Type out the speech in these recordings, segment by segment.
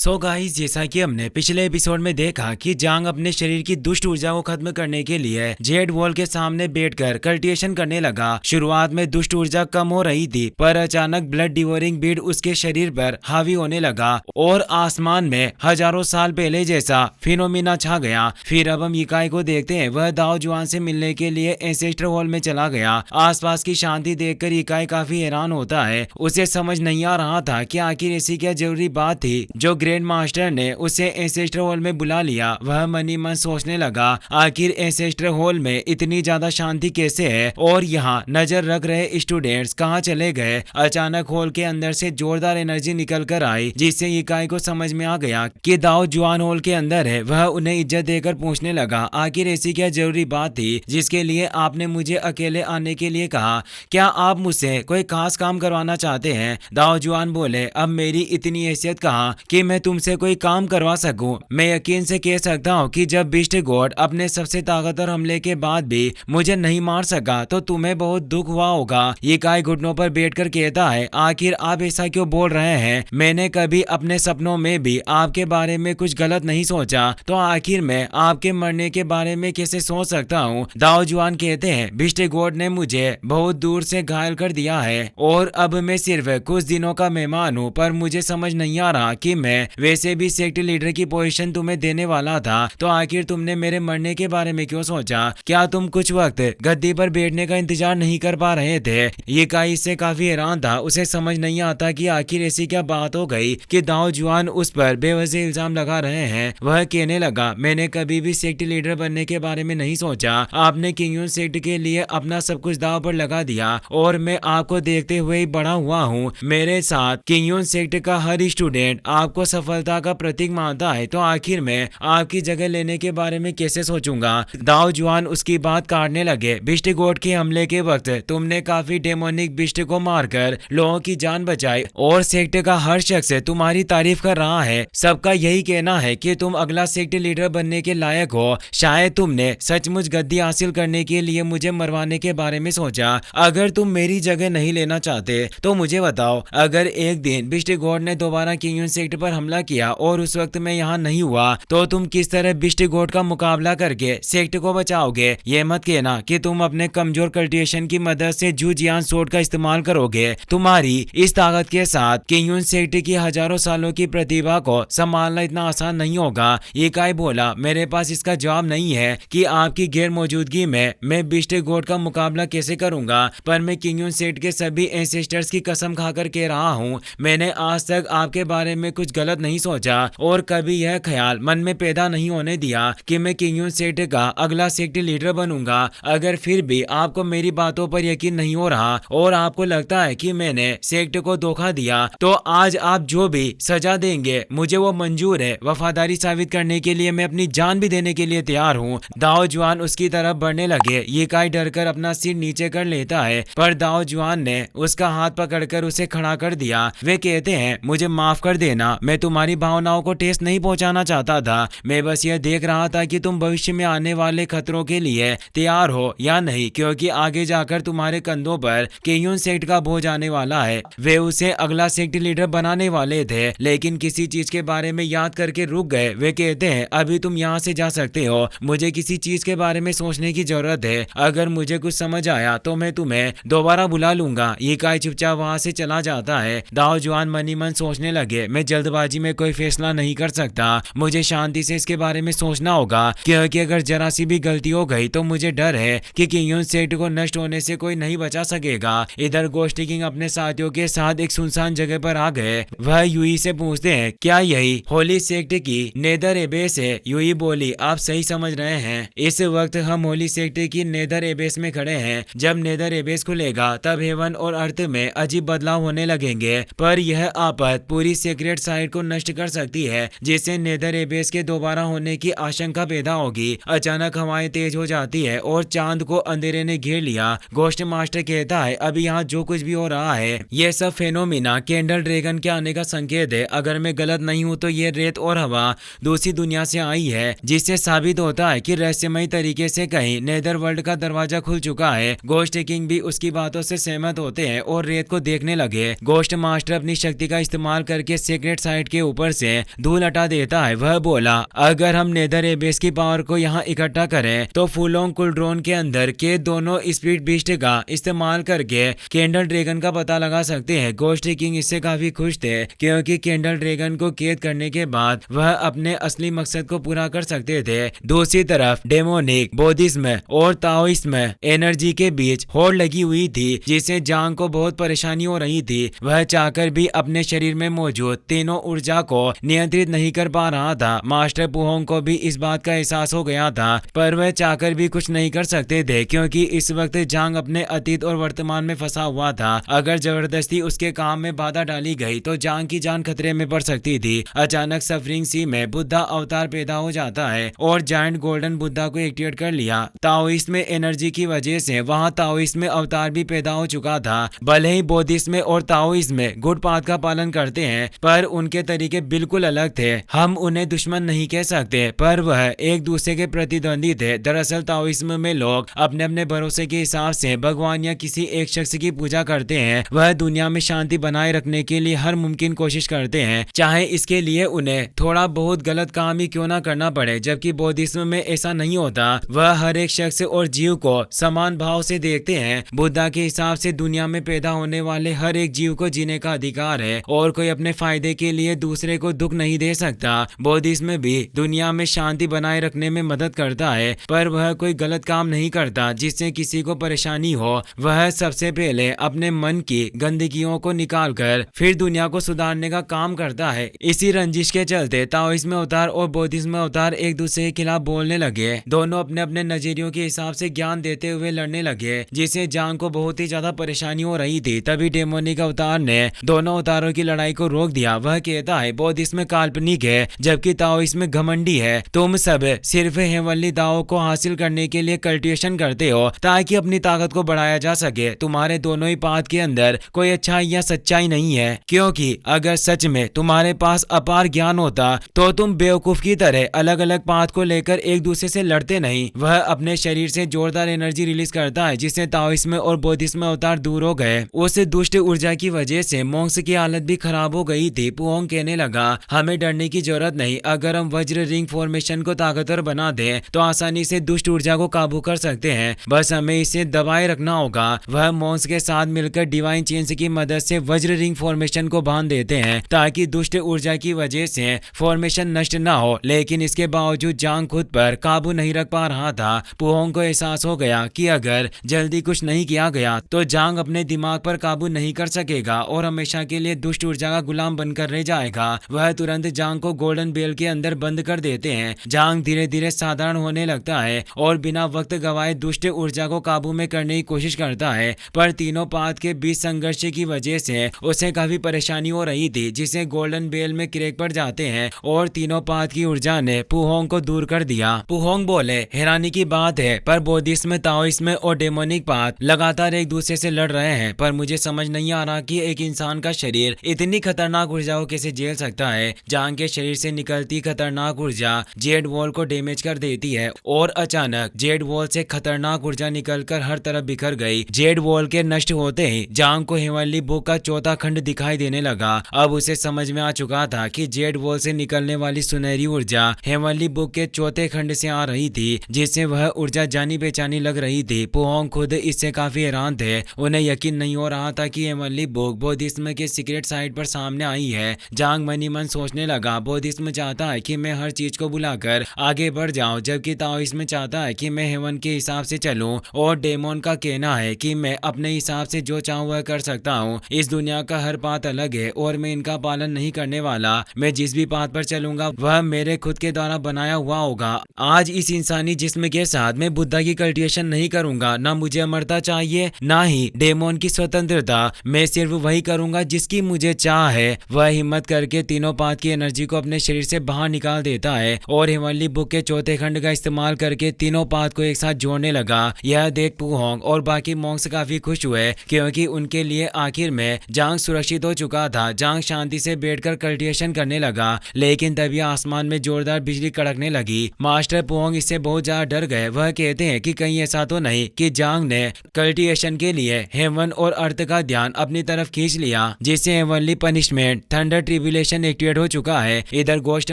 So guys, जैसा कि हमने पिछले एपिसोड में देखा कि जांग अपने शरीर की दुष्ट ऊर्जा को खत्म करने के लिए जेड वॉल के सामने बैठकर कल्टिवेशन करने लगा। शुरुआत में दुष्ट ऊर्जा कम हो रही थी, पर अचानक ब्लड डिवोरिंग बीड उसके शरीर पर हावी होने लगा और आसमान में हजारों साल पहले जैसा फिनोमिना छा गया। फिर अब हम इकाई को देखते हैं, वह दाओ जुआन से मिलने के लिए एंसेस्टर हॉल में चला गया। आसपास की शांति देखकर इकाई काफी हैरान होता है। उसे समझ नहीं आ रहा था कि आखिर ऐसी क्या जरूरी बात थी जो ग्रैंड मास्टर ने उसे एंसेस्टर हॉल में बुला लिया। वह मन ही मन सोचने लगा, आखिर एंसेस्टर हॉल में इतनी ज्यादा शांति कैसे है और यहाँ नजर रख रहे स्टूडेंट्स कहाँ चले गए। अचानक हॉल के अंदर से जोरदार एनर्जी निकल कर आई, जिससे इकाई को समझ में आ गया कि दाओ जुआन हॉल के अंदर है। वह उन्हें इज्जत देकर पूछने लगा, आखिर ऐसी क्या जरूरी बात थी जिसके लिए आपने मुझे अकेले आने के लिए कहा? क्या आप मुझसे कोई खास काम करवाना चाहते हैं? दाओ जुआन बोले, अब मेरी इतनी हैसियत कहाँ कि मैं तुमसे कोई काम करवा सकूं। मैं यकीन से कह सकता हूं कि जब बिस्ट गॉड अपने सबसे ताकतवर हमले के बाद भी मुझे नहीं मार सका तो तुम्हें बहुत दुख हुआ होगा। ये काय घुटनों पर बैठकर कहता है, आखिर आप ऐसा क्यों बोल रहे हैं? मैंने कभी अपने सपनों में भी आपके बारे में कुछ गलत नहीं सोचा, तो आखिर मैं आपके मरने के बारे में कैसे सोच सकता हूँ? दाओ जुआन कहते हैं, बिस्ट गॉड ने मुझे बहुत दूर से घायल कर दिया है और अब मैं सिर्फ कुछ दिनों का मेहमान हूँ, पर मुझे समझ नहीं आ रहा कि मैं वैसे भी सेक्ट लीडर की पोजीशन तुम्हें देने वाला था, तो आखिर तुमने मेरे मरने के बारे में क्यों सोचा? क्या तुम कुछ वक्त गद्दी पर बैठने का इंतजार नहीं कर पा रहे थे? ये काई इससे काफी हैरान था। उसे समझ नहीं आता कि आखिर ऐसी क्या बात हो गई कि दाओ जुआन उस पर बेवजह इल्जाम लगा रहे हैं। वह कहने लगा, मैंने कभी भी सेक्ट लीडर बनने के बारे में नहीं सोचा। आपने किंगयून सेक्ट के लिए अपना सब कुछ दाव पर लगा दिया और मैं आपको देखते हुए ही बड़ा हुआ हूँ। मेरे साथ किंगयून सेक्ट का हर स्टूडेंट आपको सफलता का प्रतीक मानता है, तो आखिर मैं आपकी जगह लेने के बारे में कैसे सोचूंगा? दाओ जुआन उसकी बात काटने लगे, बिस्ट गॉड के हमले के वक्त तुमने काफी डेमोनिक बिस्ट को मारकर लोगों की जान बचाई और सेक्ट का हर शख्स तुम्हारी तारीफ कर रहा है। सबका यही कहना है कि तुम अगला सेक्ट लीडर बनने के लायक हो। शायद तुमने सचमुच गद्दी हासिल करने के लिए मुझे मरवाने के बारे में सोचा। अगर तुम मेरी जगह नहीं लेना चाहते तो मुझे बताओ, अगर एक दिन बिस्ट गॉड ने दोबारा किंगयून सेक्ट पर हमला किया और उस वक्त मैं यहाँ नहीं हुआ, तो तुम किस तरह बिस्ट गॉड का मुकाबला करके सेक्ट को बचाओगे? ये मत कहना कि तुम अपने कमजोर कल्टिवेशन की मदद से जूजियान सोर्ड का इस्तेमाल करोगे। तुम्हारी इस ताकत के साथ किंगयून सेक्ट की हजारों सालों की प्रतिभा को संभालना इतना आसान नहीं होगा। ये काय बोला, मेरे पास इसका जवाब नहीं है कि आपकी गैर मौजूदगी में मैं बिस्ट गॉड का मुकाबला कैसे करूंगा, पर मैं किंगयून सेक्ट के सभी एंसेस्टर्स की कसम खाकर कह रहा हूँ, मैंने आज तक आपके बारे में कुछ गलत नहीं सोचा और कभी यह ख्याल मन में पैदा नहीं होने दिया कि मैं किंगयून सेक्ट का अगला सेक्ट लीडर बनूंगा। अगर फिर भी आपको मेरी बातों पर यकीन नहीं हो रहा और आपको लगता है कि मैंने सेक्ट को धोखा दिया, तो आज आप जो भी सजा देंगे मुझे वो मंजूर है। वफादारी साबित करने के लिए मैं अपनी जान भी देने के लिए तैयार हूँ। दाओ जुआन उसकी तरफ बढ़ने लगे। ये काय डरकर अपना सिर नीचे कर लेता है, पर दाओ जुआन ने उसका हाथ पकड़कर उसे खड़ा कर दिया। वे कहते हैं, मुझे माफ कर देना, मैं तुम्हारी भावनाओं को ठेस नहीं पहुंचाना चाहता था। मैं बस यह देख रहा था कि तुम भविष्य में आने वाले खतरों के लिए तैयार हो या नहीं, क्योंकि आगे जाकर तुम्हारे कंधों पर किंगयून सेक्ट का बोझ आने वाला है। वे उसे अगला सेक्ट लीडर बनाने वाले थे, लेकिन किसी चीज के बारे में याद करके रुक गए। वे कहते हैं, अभी तुम यहाँ से जा सकते हो, मुझे किसी चीज के बारे में सोचने की जरूरत है। अगर मुझे कुछ समझ आया तो मैं तुम्हें दोबारा बुला लूंगा। ये काय चुपचाप वहां से चला जाता है। दाओ जुआन मन ही मन सोचने लगे, मैं जल्दबाजी में कोई फैसला नहीं कर सकता, मुझे शांति से इसके बारे में सोचना होगा, क्योंकि अगर जरा सी भी गलती हो गई तो मुझे डर है कि किंगयून सेक्ट को नष्ट होने से कोई नहीं बचा सकेगा। इधर गोस्ट किंग अपने साथियों के साथ एक सुनसान जगह पर आ गए। वह यूई से पूछते हैं, क्या यही होली सेक्ट की नेदर एबेस है? यूई बोली, आप सही समझ रहे हैं, इस वक्त हम होली सेक्ट की नेदर एबेस में खड़े हैं। जब नेदर एबेस खुलेगा तब हेवन और अर्थ में अजीब बदलाव होने लगेंगे, पर यह आफत पूरी सीक्रेट साइट को नष्ट कर सकती है, जिससे नेदर एबेस के दोबारा होने की आशंका पैदा होगी। अचानक हवाएं तेज हो जाती है और चांद को अंधेरे ने घेर लिया। गोस्ट मास्टर कहता है, अभी यहाँ जो कुछ भी हो रहा है यह सब फेनोमिना कैंडल ड्रैगन के आने का संकेत है। अगर मैं गलत नहीं हूँ तो ये रेत और हवा दूसरी दुनिया से आई है, जिससे साबित होता है कि रहस्यमयी तरीके से कहीं नेदर वर्ल्ड का दरवाजा खुल चुका है। गोस्ट किंग भी उसकी बातों से सहमत होते हैं और रेत को देखने लगे। गोस्ट मास्टर अपनी शक्ति का इस्तेमाल करके सीक्रेट साइट के ऊपर से धूल हटा देता है। वह बोला, अगर हम नेदर एबेस की पावर को यहाँ इकट्ठा करें तो फुलोंग कुलड्रोन के अंदर के दोनों स्पीड बीस्ट का इस्तेमाल करके कैंडल ड्रैगन का पता लगा सकते हैं। गोस्ट किंग इससे काफी खुश थे क्योंकि कैंडल ड्रैगन को कैद करने के बाद वह अपने असली मकसद को पूरा कर सकते थे। दूसरी तरफ डेमोनिक, बौद्धिज्म और ताओइज्म एनर्जी के बीच होड़ लगी हुई थी जिससे जांग को बहुत परेशानी हो रही थी। वह चाहकर भी अपने शरीर में मौजूद तीनों ऊर्जा को नियंत्रित नहीं कर पा रहा था। मास्टर पुहोंग को भी इस बात का एहसास हो गया था, पर वह चाहकर भी कुछ नहीं कर सकते थे क्योंकि इस वक्त जांग अपने अतीत और वर्तमान में फंसा हुआ था। अगर जबरदस्ती उसके काम में बाधा डाली गई तो जांग की जान खतरे में पड़ सकती थी। अचानक सफरिंग सी में बुद्धा अवतार पैदा हो जाता है और जायंट गोल्डन बुद्धा को एक्टिवेट कर लिया। ताओइस्ट में एनर्जी की वजह से वहां ताओइस्ट में अवतार भी पैदा हो चुका था। भले ही बौद्धिज्म में और ताओइस्ट में गुड पाथ का पालन करते हैं पर उनके तरीके बिल्कुल अलग थे। हम उन्हें दुश्मन नहीं कह सकते पर वह एक दूसरे के प्रतिद्वंदी थे। दरअसल ताओइज्म में लोग अपने अपने भरोसे के हिसाब से भगवान या किसी एक शख्स की पूजा करते हैं। वह दुनिया में शांति बनाए रखने के लिए हर मुमकिन कोशिश करते हैं, चाहे इसके लिए उन्हें थोड़ा बहुत गलत काम ही क्यों ना करना पड़े। जबकि बौद्धिज्म में ऐसा नहीं होता, वह हर एक शख्स और जीव को समान भाव से देखते हैं। बुद्धा के हिसाब से दुनिया में पैदा होने वाले हर एक जीव को जीने का अधिकार है और कोई अपने फायदे के लिए दूसरे को दुख नहीं दे सकता। बौद्धिज्म भी दुनिया में शांति बनाए रखने में मदद करता है पर वह कोई गलत काम नहीं करता जिससे किसी को परेशानी हो। वह सबसे पहले अपने मन की गंदगियों को निकालकर फिर दुनिया को सुधारने का काम करता है। इसी रंजिश के चलते ताओइज्म अवतार और बौद्धिज्म अवतार एक दूसरे के खिलाफ बोलने लगे। दोनों अपने अपने नजरियों के हिसाब से ज्ञान देते हुए लड़ने लगे जिससे जांग को बहुत ही ज्यादा परेशानी हो रही थी। तभी डेमोनिक अवतार ने दोनों अवतारों की लड़ाई को रोक दिया। वह कहता है, बौद्धिज्म काल्पनिक है जबकि ताओइज्म घमंडी है। तुम सब सिर्फ हेवनली दावों को हासिल करने के लिए कल्टिवेशन करते हो ताकि अपनी ताकत को बढ़ाया जा सके। तुम्हारे दोनों ही पाथ के अंदर कोई अच्छाई या सच्चाई नहीं है, क्योंकि अगर सच में तुम्हारे पास अपार ज्ञान होता तो तुम बेवकूफ की तरह अलग अलग पाथ को लेकर एक दूसरे से लड़ते नहीं। वह अपने शरीर से जोरदार एनर्जी रिलीज करता है जिससे ताओइज्म और बौद्धिज्म अवतार दूर हो गए। उस दुष्ट ऊर्जा की वजह से मोंक्स की हालत भी खराब हो गई थी। पुहोंग कहने लगा, हमें डरने की जरूरत नहीं। अगर हम वज्र रिंग फॉर्मेशन को ताकतवर बना दें तो आसानी से दुष्ट ऊर्जा को काबू कर सकते हैं, बस हमें इसे दबाए रखना होगा। वह मोंक्स के साथ मिलकर डिवाइन चेन्स की मदद से वज्र रिंग फॉर्मेशन को बांध देते हैं ताकि दुष्ट ऊर्जा की वजह से फॉर्मेशन नष्ट न हो। लेकिन इसके बावजूद जांग खुद पर काबू नहीं रख पा रहा था। पुहोंग को एहसास हो गया कि अगर जल्दी कुछ नहीं किया गया तो जांग अपने दिमाग पर काबू नहीं कर सकेगा और हमेशा के लिए दुष्ट ऊर्जा का गुलाम बनकर रह जाएगा। वह तुरंत जांग को गोल्डन बेल के अंदर बंद कर देते हैं। जांग धीरे धीरे साधारण होने लगता है और बिना वक्त गवाए दुष्ट ऊर्जा को काबू में करने की कोशिश करता है, पर तीनों पाथ के बीच संघर्ष की वजह से उसे काफी परेशानी हो रही थी जिसे गोल्डन बेल में क्रैक पड़ जाते हैं और तीनों पाथ की ऊर्जा ने पुहोंग को दूर कर दिया। पुहोंग बोले, हैरानी की बात है पर बौद्धिज्म, ताओइज्म और डेमोनिक पाथ लगातार एक दूसरे से लड़ रहे हैं, पर मुझे समझ नहीं आ रहा कि एक इंसान का शरीर इतनी खतरनाक ऊर्जा को कैसे झेल सकता है। जांग के शरीर से निकलती खतरनाक ऊर्जा जेड वॉल को डैमेज कर देती है और अचानक जेड वॉल से खतरनाक ऊर्जा निकलकर हर तरफ बिखर गई। जेड वॉल के नष्ट होते ही जांग को हेवनली बुक का चौथा खंड दिखाई देने लगा। अब उसे समझ में आ चुका था कि जेड वॉल से निकलने वाली सुनहरी ऊर्जा हेवनली बुक के चौथे खंड से आ रही थी जिससे वह ऊर्जा जानी बेचानी लग रही थी। पुहोंग खुद इससे काफी हैरान थे। उन्हें यकीन नहीं हो रहा था कि हेवनली बुक बौद्धिज्म के सीक्रेट साइट पर सामने आई है। जांग मनी मन सोचने लगा, बौद्धिज्म चाहता है कि मैं हर चीज को भुलाकर आगे बढ़ जाऊं जबकि ताओइज्म चाहता है कि मैं हेवन के हिसाब से चलूं और डेमोन का कहना है कि मैं अपने हिसाब से जो चाहूं वह कर सकता हूं। इस दुनिया का हर पाथ अलग है और मैं इनका पालन नहीं करने वाला। मैं जिस भी पाथ पर चलूंगा वह मेरे खुद के द्वारा बनाया हुआ होगा। आज इस इंसानी जिस्म के साथ मैं बुद्धा की कल्टिवेशन नहीं करूंगा। ना मुझे अमरता चाहिए ना ही डेमोन की स्वतंत्रता। मैं सिर्फ वही करूंगा जिसकी मुझे चाह है। वह हिम्मत करके तीनों पाथ की एनर्जी को अपने शरीर से बाहर निकाल देता है और हेवनली बुक के चौथे खंड का इस्तेमाल करके तीनों पाथ को एक साथ जोड़ने लगा। यह देख पुहोंग और बाकी मॉन्क्स काफी खुश हुए क्योंकि उनके लिए आखिर में जांग सुरक्षित हो चुका था। जांग शांति से बैठकर कल्टिवेशन करने लगा, लेकिन तभी आसमान में जोरदार बिजली कड़कने लगी। मास्टर पुहोंग इससे बहुत ज्यादा डर गए। वह कहते हैं कि कहीं ऐसा तो नहीं कि जांग ने कल्टिवेशन के लिए हेवन और अर्थ का ध्यान अपनी तरफ खींच लिया जिससे heavenly punishment thunder tree revelation activate हो चुका है। इधर गोस्ट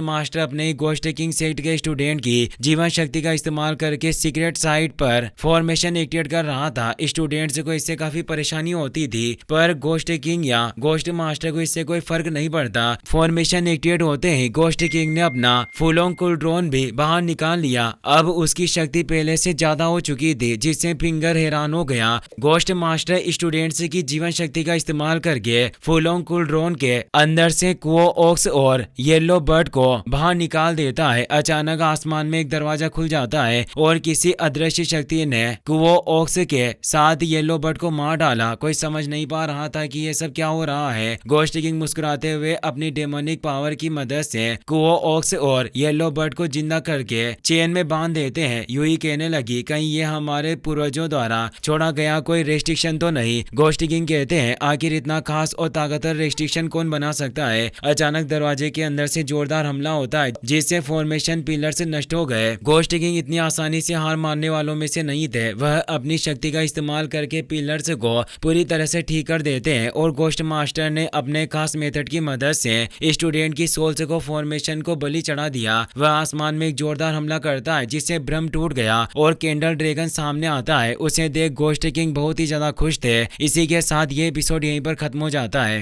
मास्टर अपने ही गोस्ट किंग सेक्ट के स्टूडेंट की जीवन शक्ति का इस्तेमाल करके सीक्रेट साइट पर फॉर्मेशन एक्टिवेट कर रहा था। स्टूडेंट्स को इससे काफी परेशानी होती थी, पर गोस्ट किंग या गोस्ट मास्टर को इससे कोई फर्क नहीं पड़ता। फॉर्मेशन एक्टिवेट होते ही गोस्ट किंग ने अपना फुलोंग कुलड्रोन भी बाहर निकाल लिया। अब उसकी शक्ति पहले से ज्यादा हो चुकी थी, जिससे फिंगर हैरान हो गया। गोस्ट मास्टर स्टूडेंट्स की जीवन शक्ति का इस्तेमाल करके फुलोंग कुलड्रोन के अंदर से कुओ ऑक्स और येलो बर्ड को बाहर निकाल देता है। अचानक आसमान में एक दरवाजा खुल जाता है और किसी अदृश्य शक्ति ने कुओ ऑक्स के साथ येलो बर्ड को मार डाला। कोई समझ नहीं पा रहा था कि ये सब क्या हो रहा है। गोस्ट किंग मुस्कुराते हुए अपनी डेमोनिक पावर की मदद से कुओ ऑक्स और येलो बर्ड को जिंदा करके चेन में बांध देते हैं। यूई कहने लगी, कहीं ये हमारे पूर्वजों द्वारा छोड़ा गया कोई रेस्ट्रिक्शन तो नहीं। गोस्ट किंग कहते हैं, आखिर इतना खास और ताकतवर रेस्ट्रिक्शन कौन बना सकता है। अचानक दरवाजे के अंदर से जोरदार हमला होता है, जिससे फॉर्मेशन पिलर से नष्ट हो गए। गोस्ट किंग इतनी आसानी से हार मानने वालों में से नहीं थे। वह अपनी शक्ति का इस्तेमाल करके पिलर्स को पूरी तरह से ठीक कर देते हैं और गोस्ट मास्टर ने अपने खास मेथड की मदद से स्टूडेंट की सोल्स को फॉर्मेशन को बलि चढ़ा दिया। वह आसमान में एक जोरदार हमला करता है, जिससे भ्रम टूट गया और कैंडल ड्रैगन सामने आता है। उसे देख गोस्ट किंग बहुत ही ज्यादा खुश थे। इसी के साथ ये एपिसोड यहीं पर खत्म हो जाता है।